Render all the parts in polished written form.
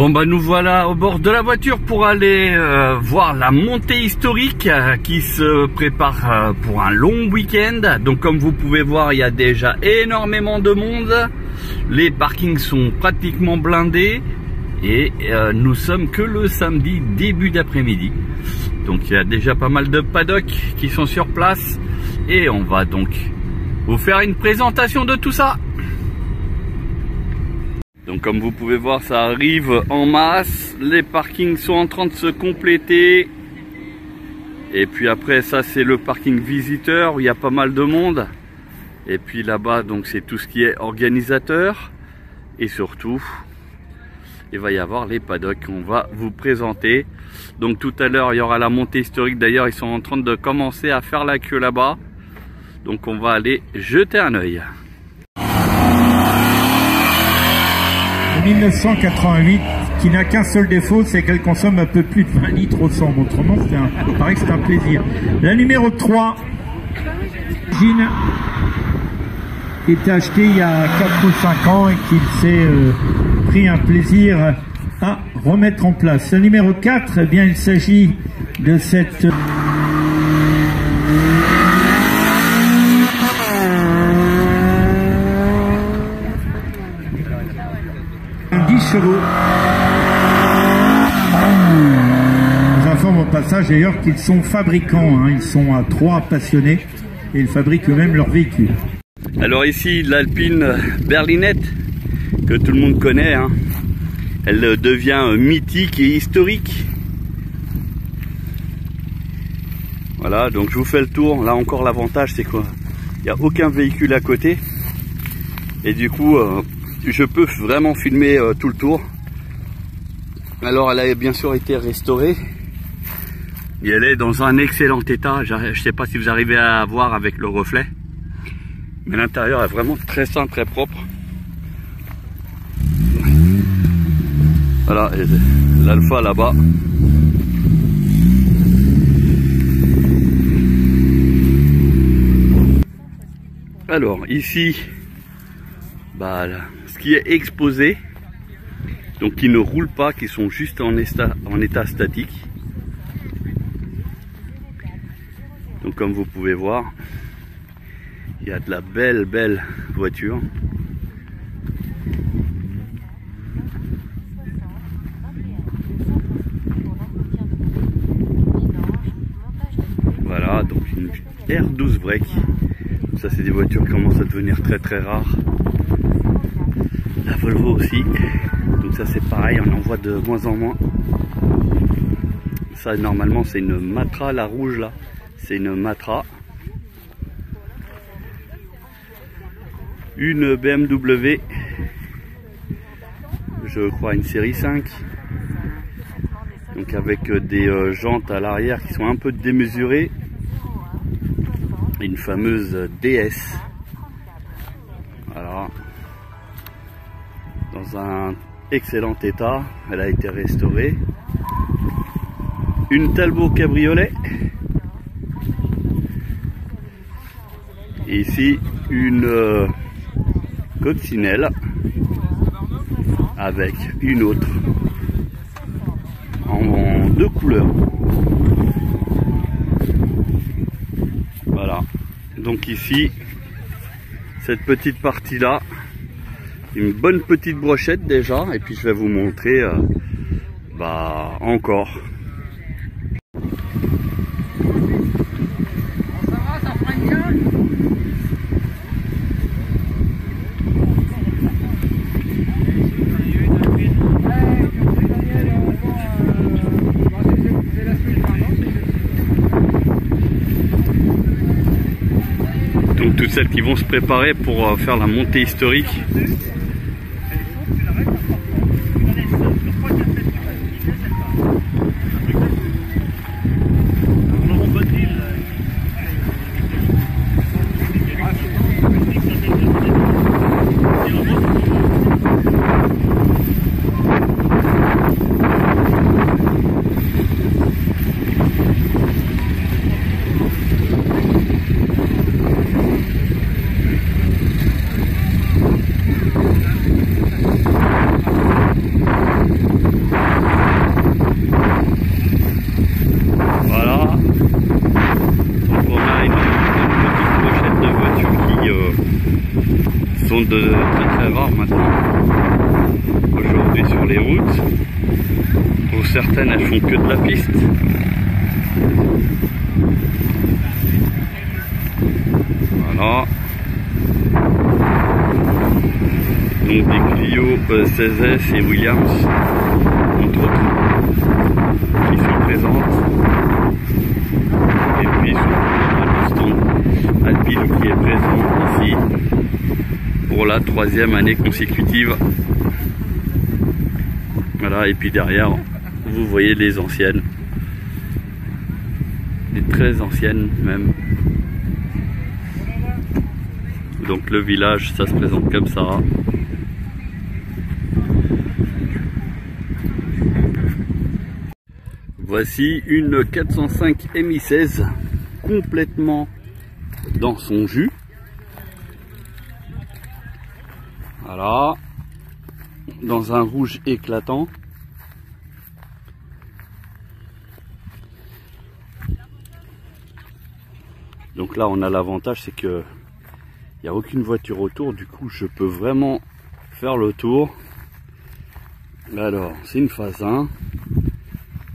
Bon bah nous voilà au bord de la voiture pour aller voir la montée historique qui se prépare pour un long week-end. Donc comme vous pouvez voir, il y a déjà énormément de monde. Les parkings sont pratiquement blindés et nous sommes que le samedi début d'après-midi. Donc il y a déjà pas mal de paddocks qui sont sur place et on va donc vous faire une présentation de tout ça. Donc comme vous pouvez voir, ça arrive en masse, les parkings sont en train de se compléter. Et puis après ça c'est le parking visiteur où il y a pas mal de monde. Et puis là-bas donc c'est tout ce qui est organisateur. Et surtout, il va y avoir les paddocks qu'on va vous présenter. Donc tout à l'heure il y aura la montée historique, d'ailleurs ils sont en train de commencer à faire la queue là-bas. Donc on va aller jeter un œil. 1988, qui n'a qu'un seul défaut, c'est qu'elle consomme un peu plus de 20 litres au 100. Autrement, il paraît que c'est un plaisir. La numéro 3, Jean, qui était acheté il y a 4 ou 5 ans et qu'il s'est pris un plaisir à remettre en place. La numéro 4, eh bien, il s'agit de cette... 10 chevaux. Je vous informe au passage d'ailleurs qu'ils sont fabricants, hein. Ils sont à 3 passionnés et ils fabriquent eux-mêmes leurs véhicules. Alors ici l'Alpine berlinette que tout le monde connaît, hein. Elle devient mythique et historique. Voilà, donc je vous fais le tour. Là encore l'avantage c'est quoi, il n'y a aucun véhicule à côté et du coup je peux vraiment filmer tout le tour. Alors elle a bien sûr été restaurée et elle est dans un excellent état. Je ne sais pas si vous arrivez à voir avec le reflet, mais l'intérieur est vraiment très sain, très propre. Voilà, l'Alfa là-bas. Alors ici, bah, ce qui est exposé, donc qui ne roulent pas, qui sont juste en état statique. Donc comme vous pouvez voir, il y a de la belle voiture. Voilà, donc une R12 break. Ça c'est des voitures qui commencent à devenir très rares. La Volvo aussi, donc ça c'est pareil, on en voit de moins en moins. Ça normalement c'est une Matra, la rouge là, c'est une Matra. Une BMW, je crois une série 5, donc avec des jantes à l'arrière qui sont un peu démesurées. Une fameuse DS, voilà, dans un excellent état, elle a été restaurée. Une Talbot cabriolet, et ici une coccinelle avec une autre en 2 couleurs. Voilà, donc ici cette petite partie là, une bonne petite brochette déjà, et puis je vais vous montrer encore. Donc toutes celles qui vont se préparer pour faire la montée historique. rare maintenant aujourd'hui sur les routes. Pour certaines, elles font que de la piste. Voilà. Donc des Clio 16S et Williams, entre autres, qui sont présentes. Et puis le stand Alpine qui est présent ici pour la 3e année consécutive. Voilà, et puis derrière, vous voyez les anciennes, les très anciennes même. Donc le village, ça se présente comme ça. Voici une 405 MI16 complètement dans son jus. Voilà, dans un rouge éclatant. Donc là on a l'avantage, c'est que il n'y a aucune voiture autour, du coup je peux vraiment faire le tour. Alors c'est une phase 1.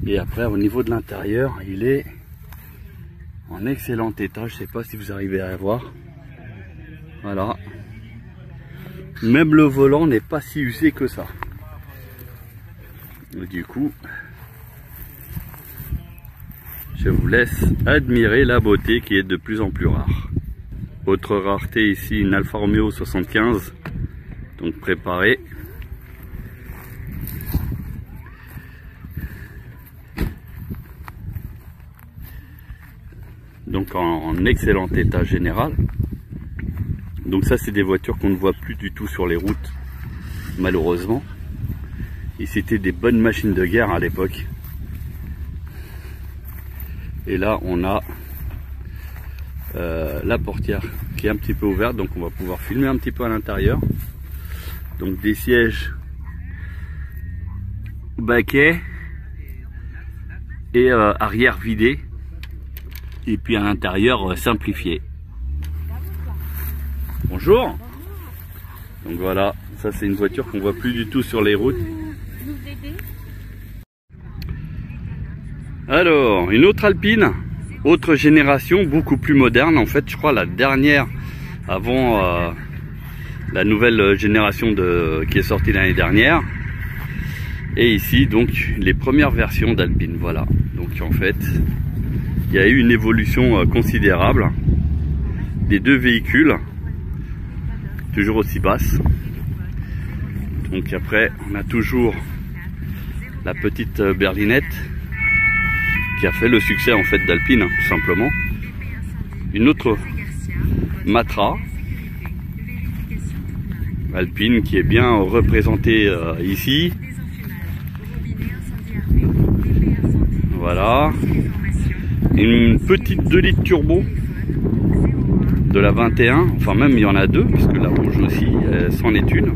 Et après au niveau de l'intérieur, il est en excellent état. Je ne sais pas si vous arrivez à voir. Voilà. Même le volant n'est pas si usé que ça. Et du coup, je vous laisse admirer la beauté qui est de plus en plus rare. Autre rareté ici, une Alfa Romeo 75. Donc préparée. Donc en excellent état général. Donc ça c'est des voitures qu'on ne voit plus du tout sur les routes, malheureusement. Et c'était des bonnes machines de guerre à l'époque. Et là on a la portière qui est un petit peu ouverte, donc on va pouvoir filmer un petit peu à l'intérieur. Donc des sièges baquets et arrière vidé. Et puis à l'intérieur simplifié. Bonjour. Donc voilà, ça c'est une voiture qu'on voit plus du tout sur les routes. Alors, une autre Alpine, autre génération, beaucoup plus moderne. En fait, je crois la dernière avant la nouvelle génération qui est sortie l'année dernière. Et ici, donc, les premières versions d'Alpine. Voilà. Donc en fait, il y a eu une évolution considérable des deux véhicules, toujours aussi basse. Donc après on a toujours la petite berlinette qui a fait le succès en fait d'Alpine, hein, tout simplement. Une autre Matra Alpine qui est bien représentée ici. Voilà. Une petite 2 litres turbo de la 21, enfin même il y en a deux, puisque la rouge aussi, c'en est une.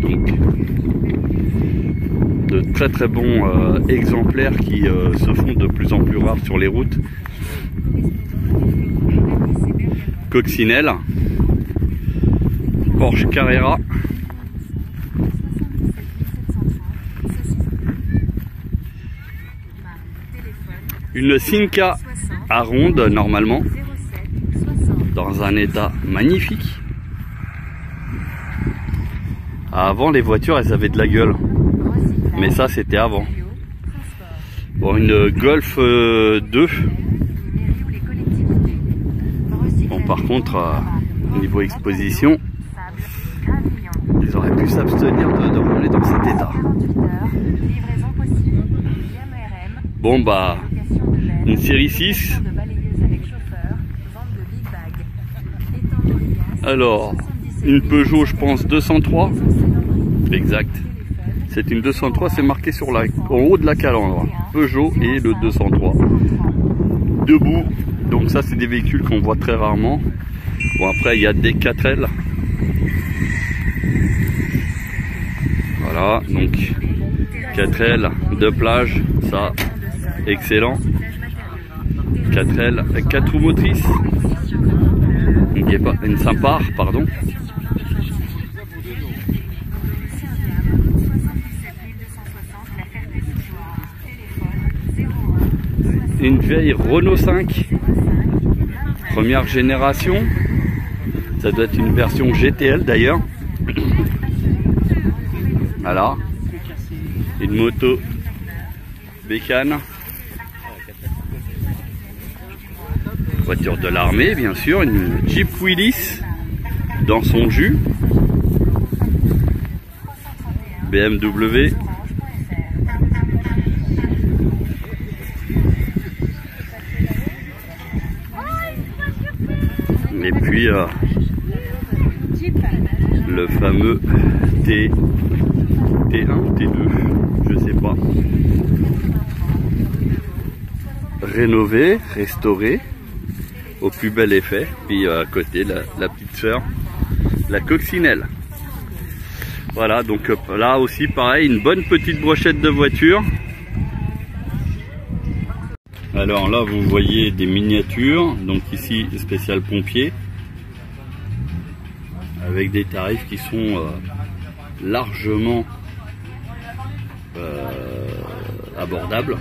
Donc, de très très bons exemplaires qui se font de plus en plus rares sur les routes. Coccinelle, Porsche Carrera. Une Simca à ronde normalement, dans un état magnifique. Avant les voitures elles avaient de la gueule, mais ça c'était avant. Bon, une Golf 2. Bon par contre niveau exposition, ils auraient pu s'abstenir de rouler dans cet état. Bon bah, une série 6. Alors, une Peugeot, je pense 203. Exact. C'est une 203, c'est marqué sur en haut de la calandre. Peugeot et le 203. Debout. Donc ça, c'est des véhicules qu'on voit très rarement. Bon, après, il y a des 4L. Voilà, donc 4L de plage, ça, excellent. 4L avec 4 roues motrices. Une Sempar, pardon. c'est une vieille Renault 5. Première génération. Ça doit être une version GTL d'ailleurs. Voilà. Une moto bécane. Voiture de l'armée, bien sûr. Une Jeep Willys dans son jus. BMW. Et puis le fameux T1 ou T2, je sais pas. Rénové, restauré, au plus bel effet. Puis à côté la petite sœur, la coccinelle. Voilà, donc là aussi pareil, une bonne petite brochette de voiture. Alors là vous voyez des miniatures, donc ici spécial pompier, avec des tarifs qui sont largement abordables.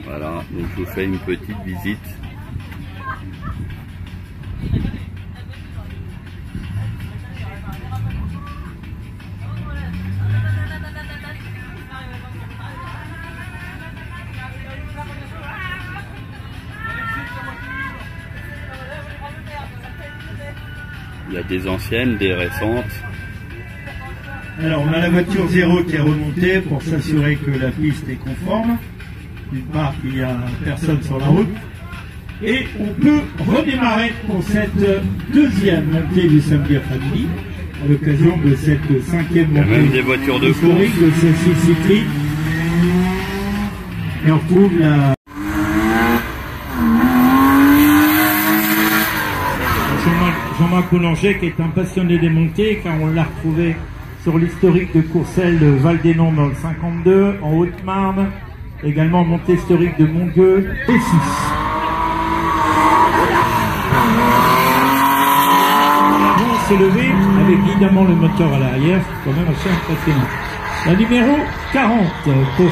Voilà, donc je vous fais une petite visite. Il y a des anciennes, des récentes. Alors on a la voiture 0 qui est remontée pour s'assurer que la piste est conforme. D'une part qu'il n'y a personne sur la route. Et on peut redémarrer pour cette deuxième montée du samedi après-midi, à l'occasion de cette cinquième montée. Il y a même des voitures de historique de celle-ci cyclique. Et on retrouve la... Jean-Marc Boulanger qui est un passionné des montées, car on l'a retrouvé sur l'historique de Courcelles de Val-des-Noms dans le 52, en Haute-Marne, également montée historique de Montgueux et 6. On s'est levé avec évidemment le moteur à l'arrière, c'est quand même assez impressionnant. La numéro 40 pour...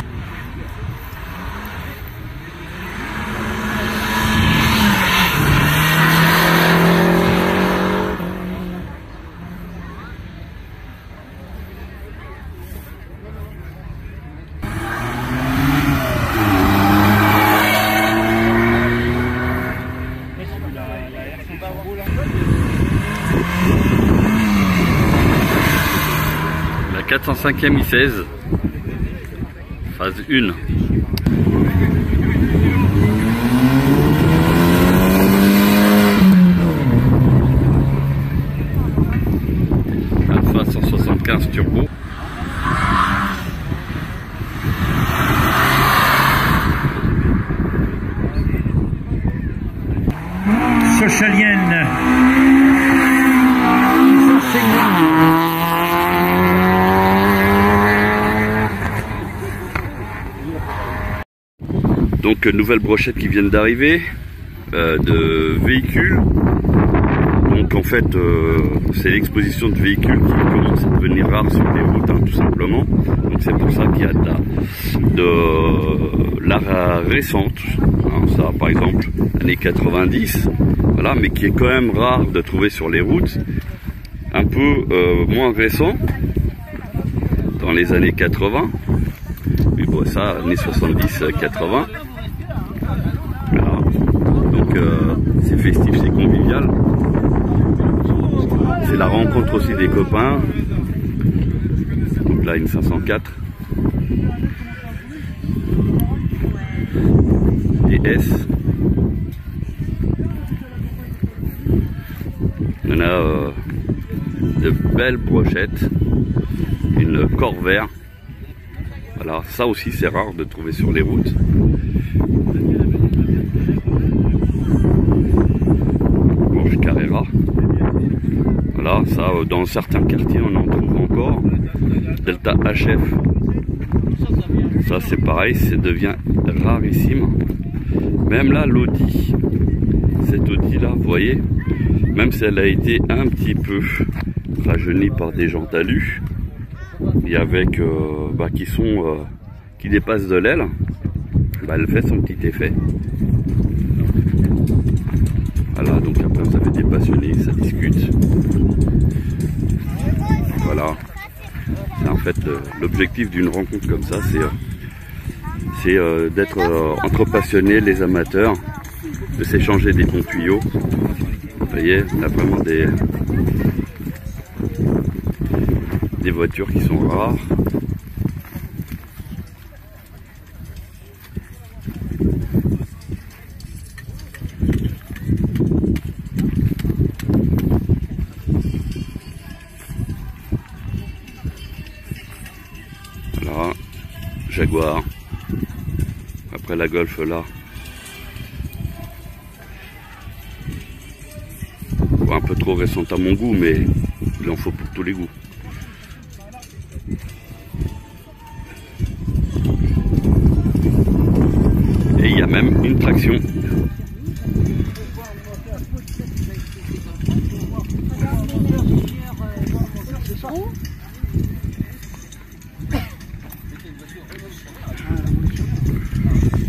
La 405e I16, phase 1. Alpha 175 turbo. Sochalienne. Donc nouvelles brochettes qui viennent d'arriver de véhicules. Donc en fait c'est l'exposition de véhicules qui commence à devenir rare sur les routes, hein, tout simplement. Donc c'est pour ça qu'il y a de l'art récente, hein, ça par exemple années 90, voilà, mais qui est quand même rare de trouver sur les routes, un peu moins récent dans les années 80, mais bon ça années 70-80. Voilà. Donc c'est festif, c'est convivial. C'est la rencontre aussi des copains. Donc là une 504. Et S. Il y en a de belles brochettes. Une Corvair. Voilà, ça aussi c'est rare de trouver sur les routes. Porsche Carrera. Voilà, ça dans certains quartiers on en trouve encore. Delta HF. Ça c'est pareil, ça devient rarissime. Même là l'Audi. Cette Audi là, vous voyez, même si elle a été un petit peu rajeunie par des jantes alu, et avec qui dépassent de l'aile, bah, elle fait son petit effet. Voilà, donc après ça fait des passionnés, ça discute. Voilà. C'est en fait l'objectif d'une rencontre comme ça, c'est d'être entre passionnés, les amateurs, de s'échanger des bons tuyaux. Vous voyez, on a vraiment des voitures qui sont rares. Voilà, Jaguar. Après la Golf là. Bon, un peu trop récente à mon goût, mais il en faut pour tous les goûts. Et il y a même une traction.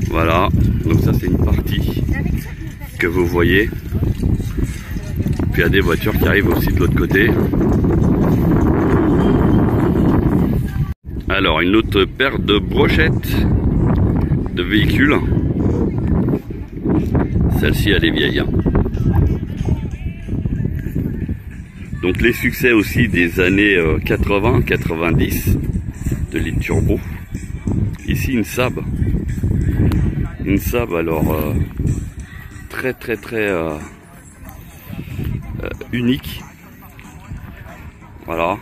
Voilà, donc ça c'est une partie que vous voyez. Puis il y a des voitures qui arrivent aussi de l'autre côté. Alors une autre paire de brochettes de véhicules. Celle-ci elle est vieille, hein. Donc les succès aussi des années 80-90 de l'île turbo. Ici une Saab. Une Saab alors très unique. Voilà.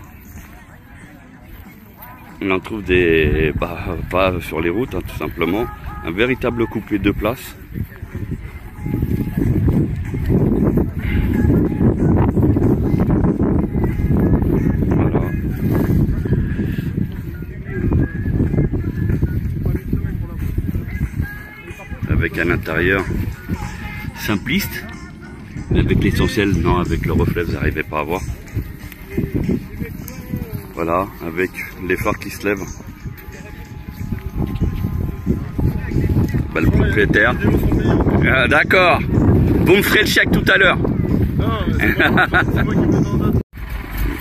On en trouve des pas sur les routes, hein, tout simplement. Un véritable coupé de places. Voilà. Avec un intérieur simpliste. Avec l'essentiel, non, avec le reflet vous n'arrivez pas à voir. Voilà, avec les phares qui se lèvent. Bah, le propriétaire. Ah, d'accord. Vous me ferez le chèque tout à l'heure.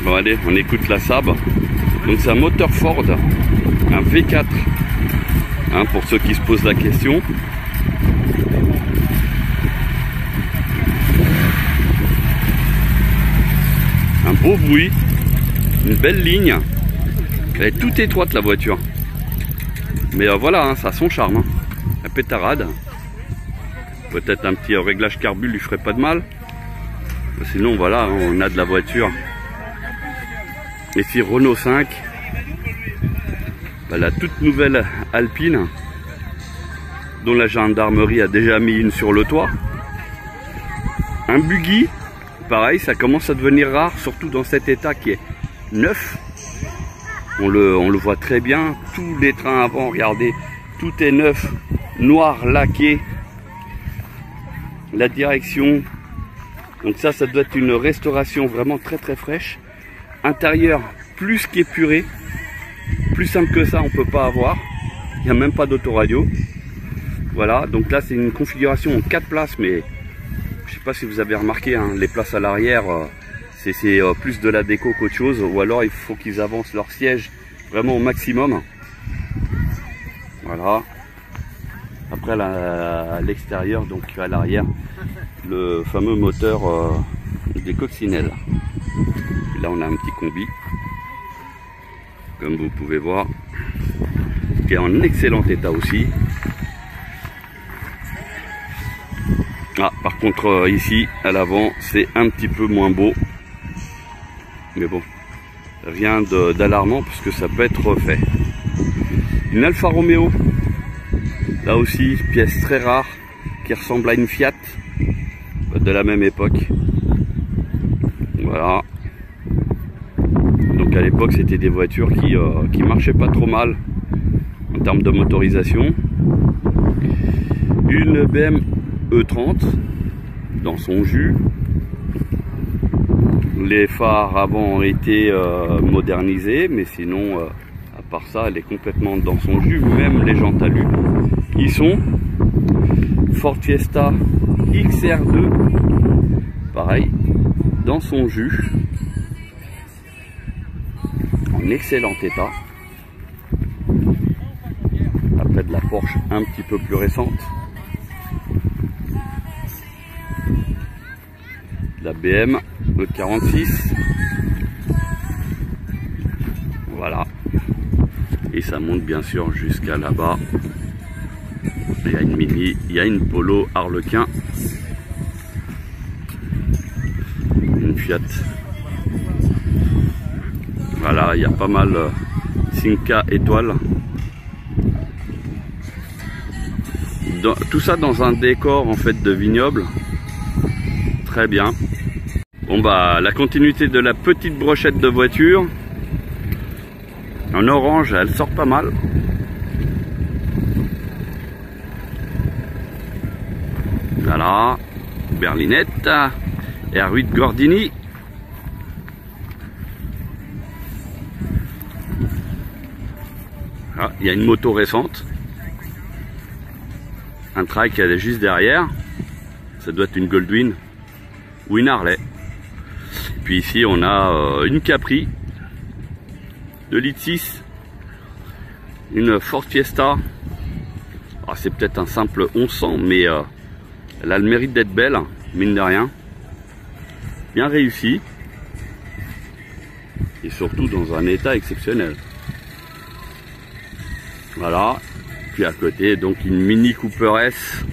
Bon allez, on écoute la Saab. Donc c'est un moteur Ford, un V4. Hein, pour ceux qui se posent la question. Un beau bruit, une belle ligne. Elle est toute étroite la voiture. Mais voilà, hein, ça a son charme. Hein. La pétarade. Peut-être un petit réglage carbu lui ferait pas de mal. Sinon voilà, hein, on a de la voiture. Ici Renault 5. La toute nouvelle Alpine. Dont la gendarmerie a déjà mis une sur le toit. Un buggy. Pareil, ça commence à devenir rare, surtout dans cet état qui est neuf. On le voit très bien. Tous les trains avant, regardez, tout est neuf, noir, laqué. La direction. Donc ça doit être une restauration vraiment très fraîche. Intérieur plus qu'épuré. Plus simple que ça, on peut pas avoir. Il n'y a même pas d'autoradio. Voilà, donc là c'est une configuration en 4 places, mais je sais pas si vous avez remarqué, hein, les places à l'arrière, c'est plus de la déco qu'autre chose, ou alors il faut qu'ils avancent leur siège vraiment au maximum. Voilà. Après à l'extérieur, donc à l'arrière, le fameux moteur des coccinelles. Et là on a un petit combi, comme vous pouvez voir, qui est en excellent état aussi. Ah, par contre ici à l'avant c'est un petit peu moins beau, mais bon, rien d'alarmant parce que ça peut être refait. Une Alfa Romeo, là aussi pièce très rare qui ressemble à une Fiat de la même époque. Voilà, donc à l'époque c'était des voitures qui marchaient pas trop mal en termes de motorisation. Une BM E30 dans son jus. Les phares avant ont été modernisés, mais sinon à part ça elle est complètement dans son jus. Même les jantes alu ils sont. Ford Fiesta XR2, pareil, dans son jus, en excellent état. Après de la Porsche un petit peu plus récente. La BM E46. Voilà. Et ça monte bien sûr jusqu'à là-bas. Il y a une Mini, il y a une Polo Harlequin. Une Fiat. Voilà, il y a pas mal Simca étoile. Tout ça dans un décor en fait de vignoble. Très bien. Bon bah la continuité de la petite brochette de voiture. En orange, elle sort pas mal. Voilà, berlinette, R8 Gordini. Ah, il y a une moto récente. Un trike, elle est juste derrière. Ça doit être une Goldwing ou une Harley. Puis ici, on a une Capri. 2,6 litres. Une Ford Fiesta. Ah, c'est peut-être un simple 1100, mais elle a le mérite d'être belle, mine de rien. Bien réussi. Et surtout dans un état exceptionnel. Voilà. Puis à côté, donc une Mini Cooper S